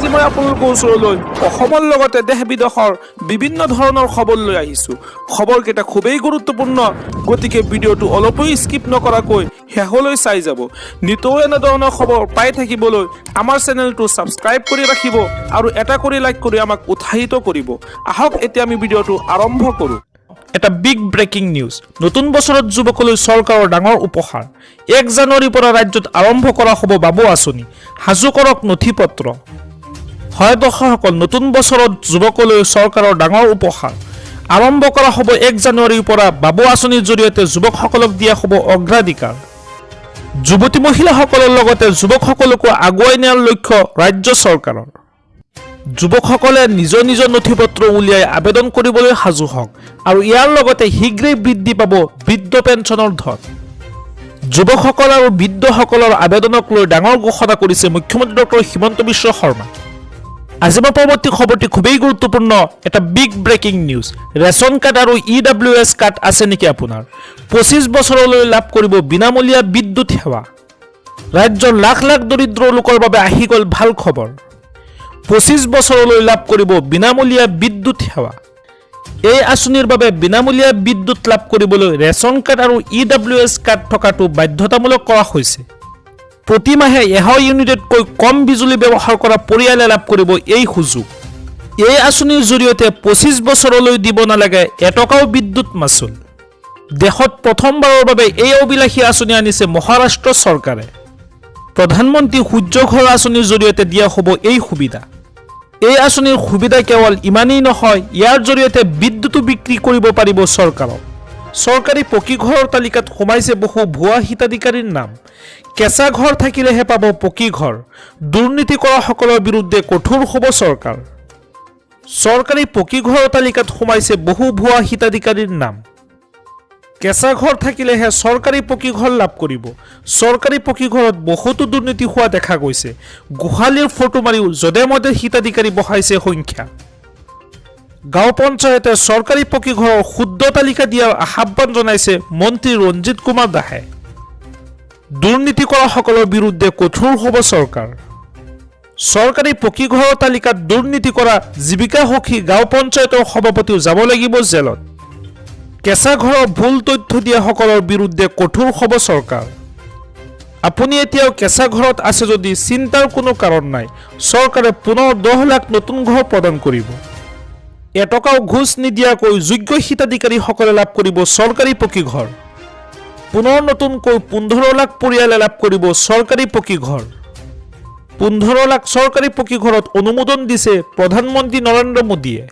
আজি মই আপোনালোকৰ ওচৰলৈ অসমৰ লগতে দেশ বিদেশৰ বিভিন্ন ধৰণৰ খবৰ লৈ আহিছো। খবৰকেইটা খুবেই গুৰুত্বপূৰ্ণ, গতিকে ভিডিঅ'টো অলপো স্কিপ নকৰাকৈ শেষলৈ চাই যাব। নিতৌ এনেধৰণৰ খবৰ পাই থাকিবলৈ আমাৰ চেনেলটো ছাবস্ক্ৰাইব কৰি ৰাখিব আৰু এটা কৰি লাইক কৰি আমাক উৎসাহিত কৰিব। আহক এতিয়া আমি ভিডিঅ'টো আৰম্ভ কৰোঁ। এটা বিগ ব্ৰেকিং নিউজ। নতুন বছৰত যুৱকলৈ চৰকাৰৰ ডাঙৰ উপহাৰ। 1 জানুৱাৰীৰ পৰা ৰাজ্যত আৰম্ভ কৰা হ'ব বাবু আঁচনি। সাজু কৰক নথি পত্ৰ। হয় দৰ্শকসকল, নতুন বছৰত যুৱকলৈ চৰকাৰৰ ডাঙৰ উপহাৰ। আৰম্ভ কৰা হ'ব 1 জানুৱাৰীৰ পৰা বাবু আঁচনিৰ জৰিয়তে যুৱকসকলক দিয়া হ'ব অগ্ৰাধিকাৰ। যুৱতী মহিলাসকলৰ লগতে যুৱকসকলকো আগুৱাই নিয়াৰ লক্ষ্য ৰাজ্য চৰকাৰৰ। যুৱকসকলে নিজৰ নিজৰ নথি পত্ৰ উলিয়াই আবেদন কৰিবলৈ সাজু হওক আৰু ইয়াৰ লগতে শীঘ্ৰেই বৃদ্ধি পাব বৃদ্ধ পেঞ্চনৰ ধন। যুৱকসকল আৰু বৃদ্ধসকলৰ আবেদনক লৈ ডাঙৰ ঘোষণা কৰিছে মুখ্যমন্ত্ৰী ডক্টৰ হিমন্ত বিশ্ব শৰ্মা। আজি মই পৰৱৰ্তী খবৰটি খুবেই গুৰুত্বপূৰ্ণ, এটা big breaking news. Ration card আৰু EWS কাৰ্ড আছে নেকি আপোনাৰ? 25 বছৰলৈ লাভ কৰিব বিনামূলীয়া বিদ্যুৎ সেৱা। ৰাজ্যৰ লাখ লাখ দৰিদ্ৰ লোকৰ বাবে আহি গ'ল ভাল খবৰ। 25 বছৰলৈ লাভ কৰিব বিনামূলীয়া বিদ্যুৎ সেৱা। এই আঁচনিৰ বাবে বিনামূলীয়া বিদ্যুৎ লাভ কৰিবলৈ ৰেচন কাৰ্ড আৰু EWS কাৰ্ড থকাটো বাধ্যতামূলক কৰা হৈছে। প্ৰতি মাহে 100 ইউনিটতকৈ কম বিজুলী ব্যৱহাৰ কৰা পৰিয়ালে লাভ কৰিব এই সুযোগ। এই আঁচনিৰ জৰিয়তে 25 বছৰলৈ দিব নালাগে এটকাও বিদ্যুৎ মাচুল। দেশত প্ৰথমবাৰৰ বাবে এই অভিলাষী আঁচনি আনিছে মহাৰাষ্ট্ৰ চৰকাৰে। প্ৰধানমন্ত্ৰী সূৰ্য ঘৰ আঁচনিৰ জৰিয়তে দিয়া হ'ব এই সুবিধা। এই আঁচনিৰ সুবিধা কেৱল ইমানেই নহয়, ইয়াৰ জৰিয়তে বিদ্যুতো বিক্ৰী কৰিব পাৰিব চৰকাৰক। চৰকাৰী পকী ঘৰৰ তালিকাত সোমাইছে বহু ভুৱা হিতাধিকাৰীৰ নাম। কেঁচা ঘৰ থাকিলেহে পাব পকী ঘৰ। দুৰ্নীতি কৰাসকলৰ বিৰুদ্ধে কঠোৰ হ'ব চৰকাৰ। চৰকাৰী পকী ঘৰৰ তালিকাত সোমাইছে বহু ভুৱা হিতাধিকাৰীৰ নাম। কেঁচা ঘৰ থাকিলেহে চৰকাৰী পকী ঘৰ লাভ কৰিব। চৰকাৰী পকী ঘৰত বহুতো দুৰ্নীতি হোৱা দেখা গৈছে। গোহালিৰ ফটো মাৰিও যধে মধে হিতাধিকাৰী বঢ়াইছে সংখ্যা। গাঁও পঞ্চায়তে চৰকাৰী পকী ঘৰৰ শুদ্ধ তালিকা দিয়াৰ আহ্বান জনাইছে মন্ত্ৰী ৰঞ্জিত কুমাৰ দাসে। দুৰ্নীতি কৰাসকলৰ বিৰুদ্ধে কঠোৰ হ'ব চৰকাৰ। চৰকাৰী পকী ঘৰৰ তালিকাত দুৰ্নীতি কৰা জীৱিকা সখী গাঁও পঞ্চায়তৰ সভাপতিও যাব লাগিব জেলত। কেঁচা ঘৰৰ ভুল তথ্য দিয়াসকলৰ বিৰুদ্ধে কঠোৰ হ'ব চৰকাৰ। আপুনি এতিয়াও কেঁচা ঘৰত আছে যদি চিন্তাৰ কোনো কাৰণ নাই। চৰকাৰে পুনৰ 10 লাখ নতুন ঘৰ প্ৰদান কৰিব। এটকাও ঘোচ নিদিয়াকৈ যোগ্য হিতাধিকাৰীসকলে লাভ কৰিব চৰকাৰী পকী ঘৰ। পুনৰ নতুনকৈ 15 লাখ পৰিয়ালে লাভ কৰিব চৰকাৰী পকী ঘৰ। 15 লাখ চৰকাৰী পকী ঘৰত অনুমোদন দিছে প্ৰধানমন্ত্ৰী নৰেন্দ্ৰ মোদীয়ে।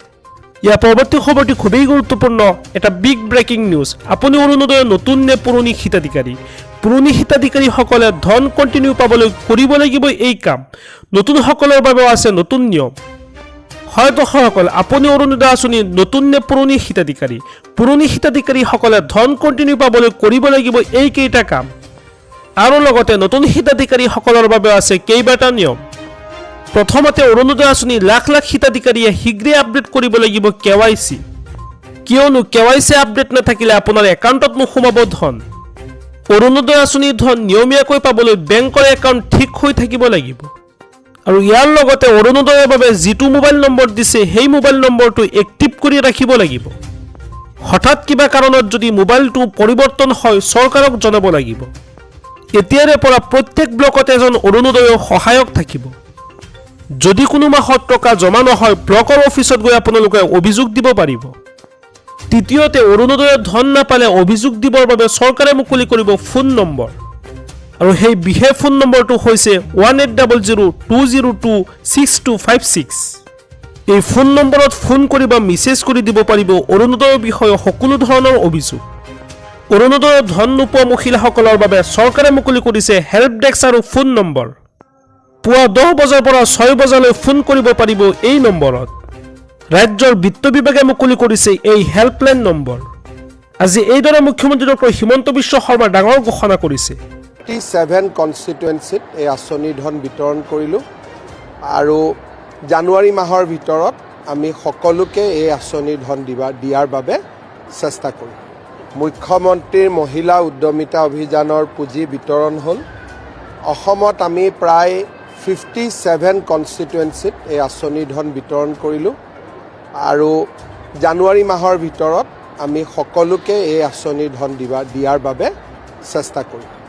ইয়াৰ পৰৱৰ্তী খবৰটি খুবেই গুৰুত্বপূৰ্ণ, এটা বিগ ব্ৰেকিং নিউজ। আপুনি অৰুণোদয়ৰ নতুন নে পুৰণি হিতাধিকাৰী? পুৰণি হিতাধিকাৰীসকলে ধন কণ্টিনিউ পাবলৈ কৰিব লাগিব এই কাম। নতুনসকলৰ বাবেও আছে নতুন নিয়ম। হয় দৰ্শকসকল, আপুনি অৰুণোদয় আঁচনিৰ নতুন নে পুৰণি হিতাধিকাৰী? পুৰণি হিতাধিকাৰীসকলে ধন কণ্টিনিউ পাবলৈ কৰিব লাগিব এইকেইটা কাম। আৰু লগতে নতুন হিতাধিকাৰীসকলৰ বাবেও আছে কেইবাটা নিয়ম। প্ৰথমতে অৰুণোদয় আঁচনি লাখ লাখ হিতাধিকাৰীয়ে শীঘ্ৰেই আপডেট কৰিব লাগিব KYC। কিয়নো KYC আপডেট নাথাকিলে আপোনাৰ একাউণ্টত নোসোমাব ধন। অৰুণোদয় আঁচনিৰ ধন নিয়মীয়াকৈ পাবলৈ বেংকৰ একাউণ্ট ঠিক হৈ থাকিব লাগিব। আৰু ইয়াৰ লগতে অৰুণোদয়ৰ বাবে যিটো মোবাইল নম্বৰ দিছে সেই মোবাইল নম্বৰটো এক্টিভ কৰি ৰাখিব লাগিব। হঠাৎ কিবা কাৰণত যদি মোবাইলটো পৰিৱৰ্তন হয় চৰকাৰক জনাব লাগিব। এতিয়াৰে পৰা প্ৰত্যেক ব্লকত এজন অৰুণোদয়ৰ সহায়ক থাকিব। যদি কোনো মাহত টকা জমা নহয় ব্লকৰ অফিচত গৈ আপোনালোকে অভিযোগ দিব পাৰিব। তৃতীয়তে অৰুণোদয়ৰ ধন নাপালে অভিযোগ দিবৰ বাবে চৰকাৰে মুকলি কৰিব ফোন নম্বৰ। আৰু সেই বিশেষ ফোন নম্বৰটো হৈছে 1800202626। এই ফোন নম্বৰত ফোন কৰি বা মেছেজ কৰি দিব পাৰিব অৰুণোদয়ৰ বিষয়ে সকলো ধৰণৰ অভিযোগ। অৰুণোদয়ৰ ধন নোপোৱা মহিলাসকলৰ বাবে চৰকাৰে মুকলি কৰিছে হেল্প ডেস্ক আৰু ফোন নম্বৰ। পুৱা 10 বজাৰ পৰা 6 বজালৈ ফোন কৰিব পাৰিব এই নম্বৰত। ৰাজ্যৰ বিত্ত বিভাগে মুকলি কৰিছে এই হেল্পলাইন নম্বৰ। আজি এইদৰে মুখ্যমন্ত্ৰী ডক্টৰ হিমন্ত বিশ্ব শৰ্মা ডাঙৰ ঘোষণা কৰিছে। 7 কনষ্টিটুৱেঞ্চিত এই আঁচনিৰ ধন বিতৰণ কৰিলোঁ আৰু জানুৱাৰী মাহৰ ভিতৰত আমি সকলোকে এই আঁচনিৰ ধন দিয়াৰ বাবে চেষ্টা কৰিম। মুখ্যমন্ত্ৰীৰ মহিলা উদ্যমিতা অভিযানৰ পুঁজি বিতৰণ হ'ল। অসমত আমি প্ৰায় 57 কনষ্টিটুৱেঞ্চিত এই আঁচনিৰ ধন বিতৰণ কৰিলোঁ আৰু জানুৱাৰী মাহৰ ভিতৰত আমি সকলোকে এই আঁচনিৰ ধন দিয়াৰ বাবে চেষ্টা কৰিম।